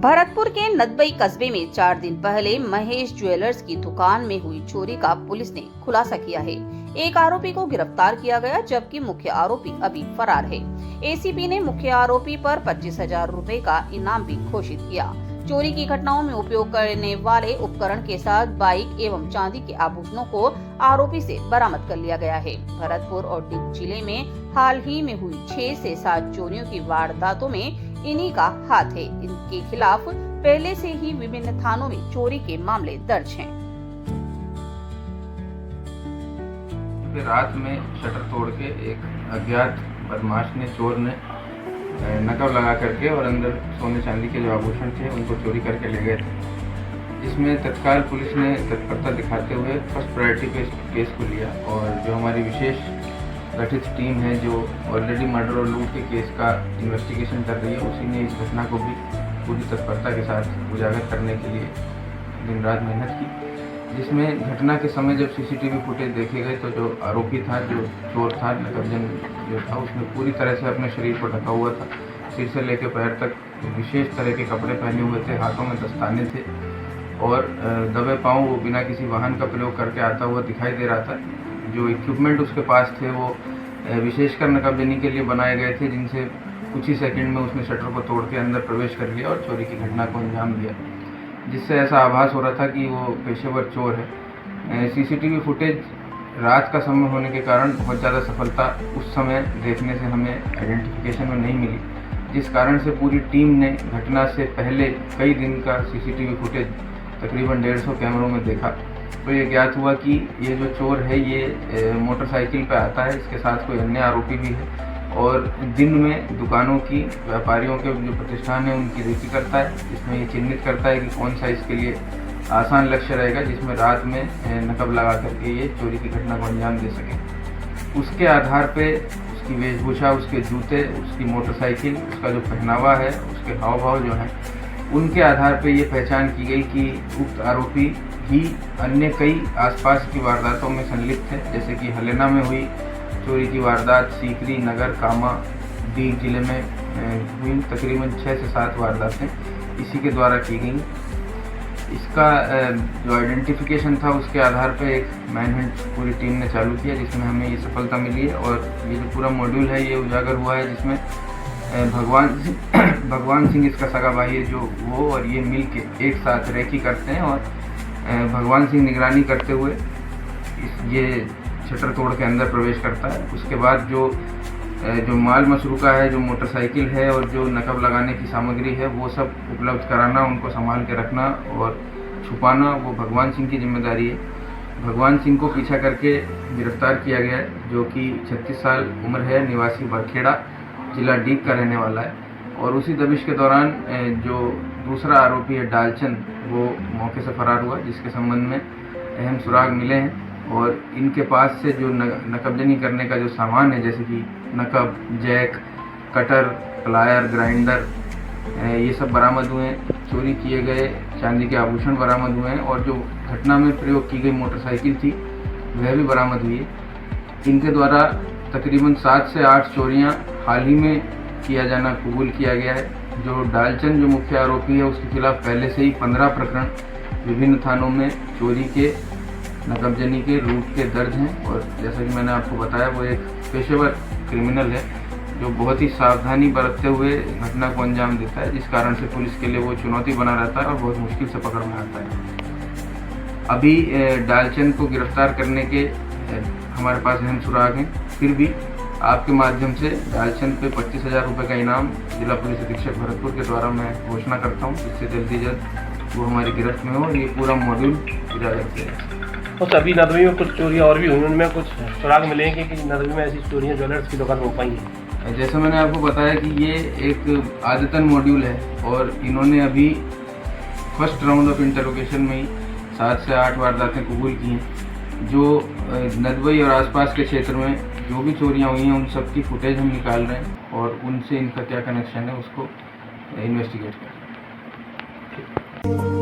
भरतपुर के नदबई कस्बे में 4 दिन पहले महेश ज्वेलर्स की दुकान में हुई चोरी का पुलिस ने खुलासा किया है। एक आरोपी को गिरफ्तार किया गया जबकि मुख्य आरोपी अभी फरार है। एसीपी ने मुख्य आरोपी पर 25,000 रुपए का इनाम भी घोषित किया। चोरी की घटनाओं में उपयोग करने वाले उपकरण के साथ बाइक एवं चांदी के आभूषणों को आरोपी से बरामद कर लिया गया है। भरतपुर और डिग जिले में हाल ही में हुई 6 से 7 चोरियों की वारदातों में इन्हीं का हाथ है। इनके खिलाफ पहले से ही विभिन्न थानों में चोरी के मामले दर्ज हैं। रात में शटर तोड़ के एक अज्ञात बदमाश ने चोर ने नकब लगा करके और अंदर सोने चांदी के जो आभूषण थे उनको चोरी करके ले गए थे। इसमें तत्काल पुलिस ने तत्परता दिखाते हुए फर्स्ट प्रायोरिटी पे इस केस को लिया और जो हमारी विशेष गठित टीम है जो ऑलरेडी मर्डर और लूट के केस का इन्वेस्टिगेशन कर रही है, उसी ने इस घटना को भी पूरी तत्परता के साथ उजागर करने के लिए दिन रात मेहनत की। जिसमें घटना के समय जब सीसीटीवी फुटेज देखे गए तो जो आरोपी था, जो चोर था, नकबजन जो था, उसने पूरी तरह से अपने शरीर को ढका हुआ था। सिर से लेकर पैर तक विशेष तरह के कपड़े पहने हुए थे, हाथों में दस्ताने थे और दबे पाँव वो बिना किसी वाहन का प्रयोग करके आता हुआ दिखाई दे रहा था। जो इक्विपमेंट उसके पास थे वो विशेषकर नकबजनी के लिए बनाए गए थे, जिनसे कुछ ही सेकंड में उसने शटर को तोड़ के अंदर प्रवेश कर लिया और चोरी की घटना को अंजाम दिया, जिससे ऐसा आभास हो रहा था कि वो पेशेवर चोर है। सीसीटीवी फुटेज रात का समय होने के कारण बहुत ज़्यादा सफलता उस समय देखने से हमें आइडेंटिफिकेशन में नहीं मिली, जिस कारण से पूरी टीम ने घटना से पहले कई दिन का सीसीटीवी फुटेज तकरीबन 150 कैमरों में देखा तो ये ज्ञात हुआ कि ये जो चोर है ये मोटरसाइकिल पर आता है, इसके साथ कोई अन्य आरोपी भी है और दिन में दुकानों की, व्यापारियों के जो प्रतिष्ठान है उनकी रेकी करता है। इसमें ये चिन्हित करता है कि कौन सा इसके लिए आसान लक्ष्य रहेगा जिसमें रात में नकब लगा करके ये चोरी की घटना को अंजाम दे सके। उसके आधार पे उसकी वेशभूषा, उसके जूते, उसकी मोटरसाइकिल, उसका जो पहनावा है, उसके हाव भाव जो हैं, उनके आधार पे ये पहचान की गई कि उक्त आरोपी ही अन्य कई आसपास की वारदातों में संलिप्त है, जैसे कि हलेना में हुई चोरी की वारदात, सीकरी, नगर, कामा, डीग जिले में हुई तकरीबन 6 से 7 वारदातें इसी के द्वारा की गई। इसका जो आइडेंटिफिकेशन था उसके आधार पर एक मैनहंट पूरी टीम ने चालू किया, जिसमें हमें ये सफलता मिली है और ये जो पूरा मॉड्यूल है ये उजागर हुआ है, जिसमें भगवान सिंह इसका सगा भाई है, जो वो और ये मिल के एक साथ रेकी करते हैं और भगवान सिंह निगरानी करते हुए ये शटर तोड़ के अंदर प्रवेश करता है। उसके बाद जो माल मशरूका है, जो मोटरसाइकिल है और जो नकब लगाने की सामग्री है, वो सब उपलब्ध कराना, उनको संभाल के रखना और छुपाना वो भगवान सिंह की जिम्मेदारी है। भगवान सिंह को पीछा करके गिरफ्तार किया गया है, जो कि 36 साल उम्र है, निवासी बरखेड़ा, जिला डीग का रहने वाला है। और उसी दबिश के दौरान जो दूसरा आरोपी है डालचंद, वो मौके से फरार हुआ, जिसके संबंध में अहम सुराग मिले हैं और इनके पास से जो नकबजनी करने का जो सामान है, जैसे कि नकब, जैक, कटर, प्लायर, ग्राइंडर, ये सब बरामद हुए हैं। चोरी किए गए चांदी के आभूषण बरामद हुए हैं और जो घटना में प्रयोग की गई मोटरसाइकिल थी वह भी बरामद हुई है। इनके द्वारा तकरीबन 7 से 8 चोरियां हाल ही में किया जाना कबूल किया गया है। जो डालचंद जो मुख्य आरोपी है उसके खिलाफ पहले से ही 15 प्रकरण विभिन्न थानों में चोरी के, नकबजनी के, लूट के दर्ज हैं और जैसा कि मैंने आपको बताया वो एक पेशेवर क्रिमिनल है जो बहुत ही सावधानी बरतते हुए घटना को अंजाम देता है, जिस कारण से पुलिस के लिए वो चुनौती बना रहता है और बहुत मुश्किल से पकड़ में आता है। अभी डालचंद को गिरफ्तार करने के हमारे पास अहम सुराग हैं, फिर भी आपके माध्यम से डालचंद पे 25,000 रुपये का इनाम जिला पुलिस अधीक्षक भरतपुर के द्वारा मैं घोषणा करता हूँ, जिससे जल्दी जल्द वो हमारी गिरफ्त में हो और ये पूरा मॉड्यूल उजागर किया। तो अभी नदवी में कुछ चोरियाँ और भी हुई, उनमें कुछ सुराग मिलेंगे कि नदवी में ऐसी चोरियाँ ज्वेलर्स की दुकान हो पाई हैं? जैसे मैंने आपको बताया कि ये एक आदतन मॉड्यूल है और इन्होंने अभी फर्स्ट राउंड ऑफ इंटरोगेशन में ही 7 से 8 वारदातें कबूल की हैं। जो नदवई और आसपास के क्षेत्र में जो भी चोरियां हुई हैं उन सब की फुटेज हम निकाल रहे हैं और उनसे इनका क्या कनेक्शन है उसको इन्वेस्टिगेट कर रहे हैं।